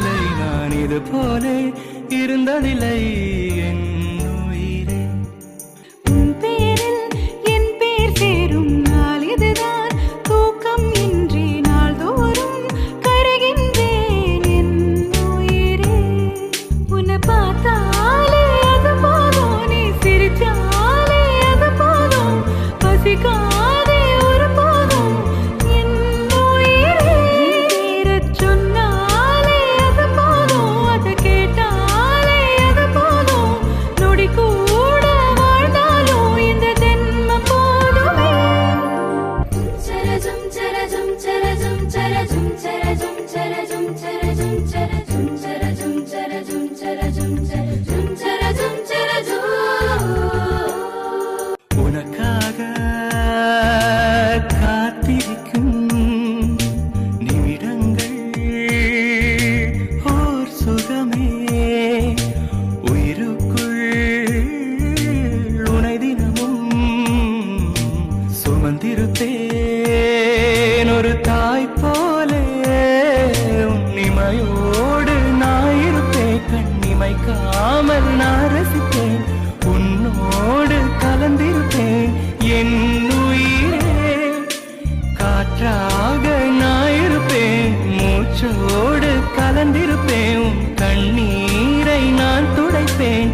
இல்லை நான் இது போலே இருந்ததில்லை என் உயிரே. உன் பேரில் என் பேர் சேரும் நாள் இதுதான், தூக்கம் இன்றி நாள்தோறும் கருகின்றேன் என் உயிரே. உன்னை பார்த்தாலே அது போதும், நீ சிரிச்சாலே அது போதும், பசிக்காதே ஒரு போதும் என் உயிரே. பேரச் சொன்னாலே அது போதும், அதை கேட்டாலே அது போதும், நொடி கூட வாழ்ந்தாலும் இந்த ஜென்மம் போதுமே. சரஜம் சரஜம் சரஜம் சரஜம் சரஜம் சரஜம் சரஜம் சரஜம் சரஜம் சரஜம் சரஜம் சரஜம் சரஜம் சரஜம். உனக்காக காத்திருக்கும் நிமிடங்கள் ஓர் சுகமே. உயிருக்குள் உனை தினமும் சுமந்திருப்பேன் ஒரு தாய் போலே. உன்னிமையோடு நான் இருப்பேன், கண்ணிமைக்காமல் நான் ரசிப்பேன், உன்னோடு கலந்திருப்பேன் என் உயிரே. காற்றாக நான் இருப்பேன், மூச்சோடு கலந்திருப்பேன், உன் கண்ணீரை நான் துடைப்பேன்